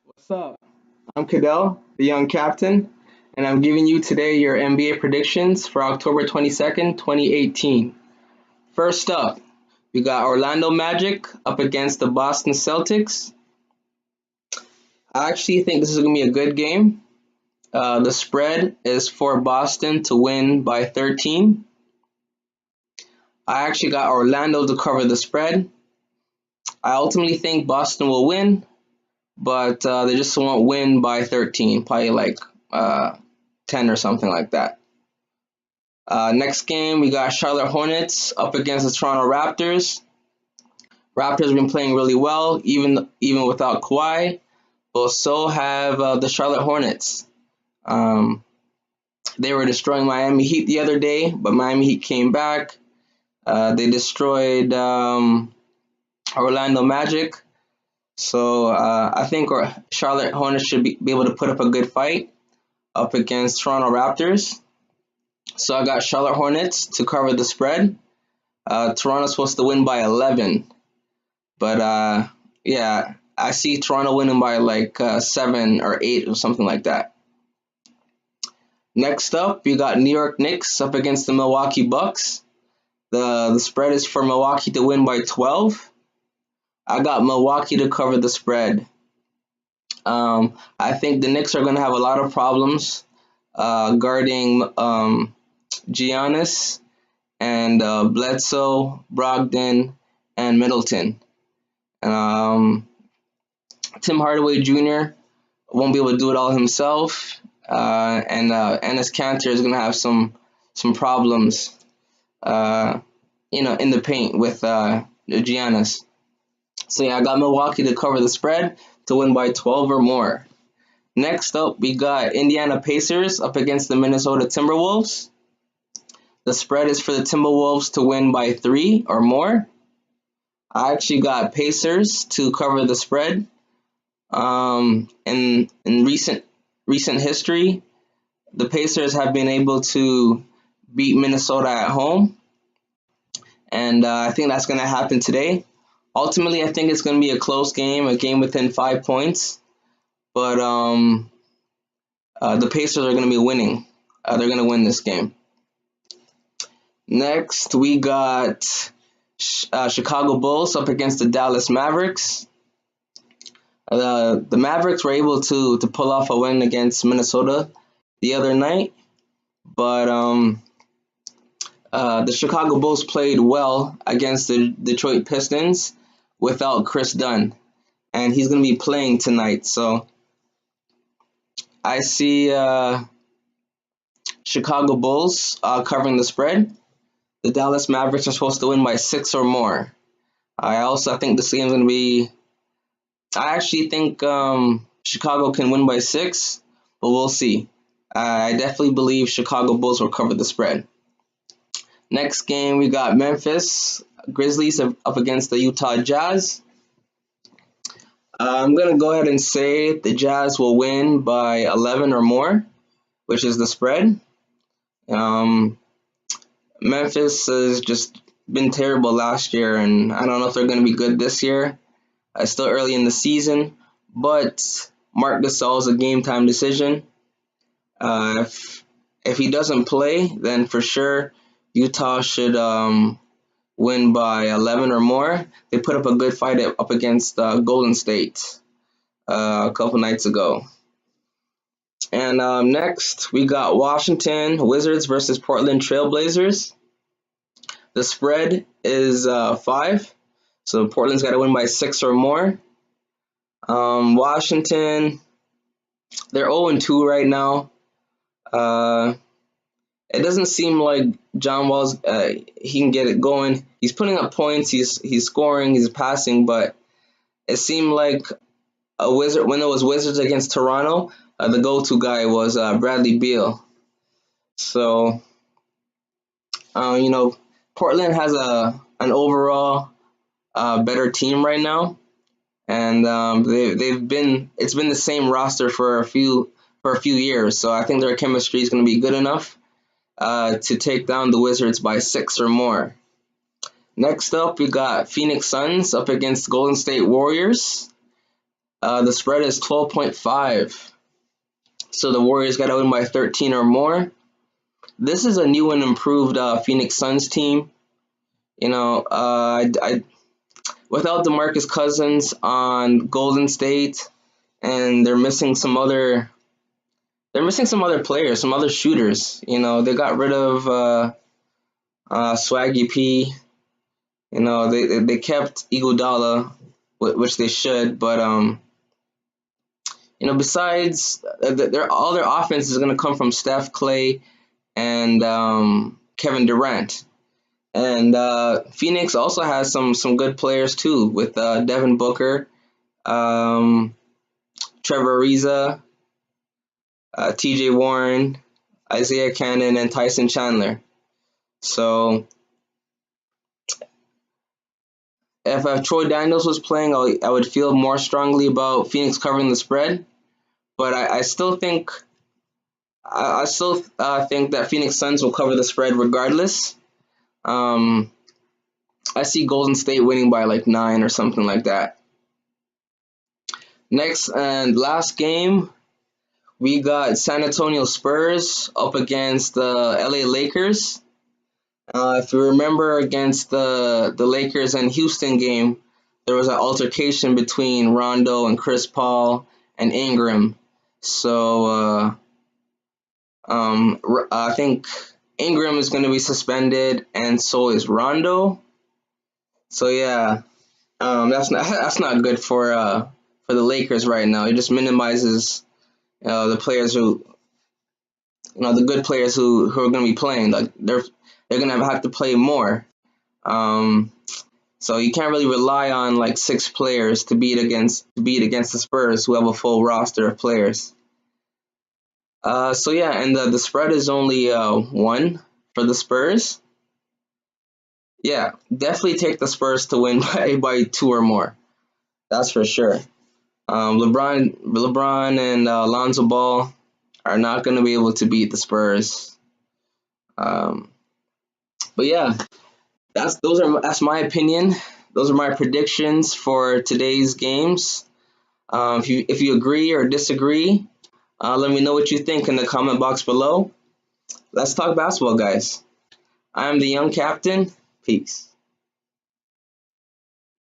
What's up? I'm Cadell, the young captain, and I'm giving you today your NBA predictions for October 22nd, 2018. First up, we got Orlando Magic up against the Boston Celtics. I actually think this is going to be a good game. The spread is for Boston to win by 13. I actually got Orlando to cover the spread. I ultimately think Boston will win, but they just won't win by 13, probably like 10 or something like that. Next game, we got Charlotte Hornets up against the Toronto Raptors. Raptors have been playing really well, even without Kawhi. But so have the Charlotte Hornets. Um, they were destroying Miami Heat the other day, but Miami Heat came back. They destroyed Orlando Magic. So I think Charlotte Hornets should be able to put up a good fight up against Toronto Raptors. So I got Charlotte Hornets to cover the spread. Toronto's supposed to win by 11. But yeah, I see Toronto winning by like 7 or 8 or something like that. Next up, you got New York Knicks up against the Milwaukee Bucks. The spread is for Milwaukee to win by 12. I got Milwaukee to cover the spread. I think the Knicks are going to have a lot of problems guarding Giannis and Bledsoe, Brogdon, and Middleton. Um, Tim Hardaway Jr. won't be able to do it all himself, and Enes Kanter is going to have some problems, in the paint with Giannis. So yeah, I got Milwaukee to cover the spread to win by 12 or more. Next up, we got Indiana Pacers up against the Minnesota Timberwolves. The spread is for the Timberwolves to win by 3 or more. I actually got Pacers to cover the spread. In recent history, the Pacers have been able to beat Minnesota at home, and I think that's going to happen today. Ultimately, I think it's going to be a close game, a game within 5 points, but the Pacers are going to be winning. They're going to win this game. Next, we got Chicago Bulls up against the Dallas Mavericks. The Mavericks were able to pull off a win against Minnesota the other night, but the Chicago Bulls played well against the Detroit Pistons without Chris Dunn, and he's going to be playing tonight. So I see Chicago Bulls covering the spread. The Dallas Mavericks are supposed to win by 6 or more. I think this game's going to be. I actually think Chicago can win by 6, but we'll see. I definitely believe Chicago Bulls will cover the spread. Next game, we got Memphis Grizzlies up against the Utah Jazz. I'm going to go ahead and say the Jazz will win by 11 or more, which is the spread. Memphis has just been terrible last year, and I don't know if they're going to be good this year. It's still early in the season, but Marc Gasol is a game-time decision. If he doesn't play, then for sure Utah should win by 11 or more. They put up a good fight up against Golden State a couple nights ago. And next, we got Washington Wizards versus Portland Trailblazers. The spread is 5, so Portland's got to win by 6 or more. Washington, they're 0-2 right now. It doesn't seem like John Wall's he can get it going. He's putting up points, he's scoring, he's passing, but it seemed like when it was Wizards against Toronto, the go-to guy was Bradley Beal. So, Portland has an overall better team right now, and it's been the same roster for a few years. So I think their chemistry is going to be good enough to take down the Wizards by 6 or more. Next up, we got Phoenix Suns up against Golden State Warriors. The spread is 12.5. So the Warriors got to win by 13 or more. This is a new and improved Phoenix Suns team. Without DeMarcus Cousins on Golden State, and they're missing some other players, some other shooters. They got rid of Swaggy P. They kept Iguodala, which they should, but besides all their offense is going to come from Steph, Clay, and Kevin Durant. And Phoenix also has some good players too, with Devin Booker, Trevor Ariza, T.J. Warren, Isaiah Cannon, and Tyson Chandler. So if Troy Daniels was playing, I would feel more strongly about Phoenix covering the spread. But I still think that Phoenix Suns will cover the spread regardless. I see Golden State winning by like 9 or something like that. Next and last game, we got San Antonio Spurs up against the LA Lakers. If you remember, against the Lakers and Houston game, there was an altercation between Rondo and Chris Paul and Ingram. So I think Ingram is going to be suspended, and so is Rondo. So yeah, that's not good for the Lakers right now. It just minimizes the players the good players who are going to be playing. Like they're going to have to play more. So you can't really rely on like 6 players to beat against the Spurs, who have a full roster of players. So yeah, and the spread is only 1 for the Spurs. Yeah, definitely take the Spurs to win by 2 or more. That's for sure. LeBron and Lonzo Ball are not going to be able to beat the Spurs. But yeah, that's my opinion. Those are my predictions for today's games. If you agree or disagree, let me know what you think in the comment box below. Let's talk basketball, guys. I am the young captain. Peace.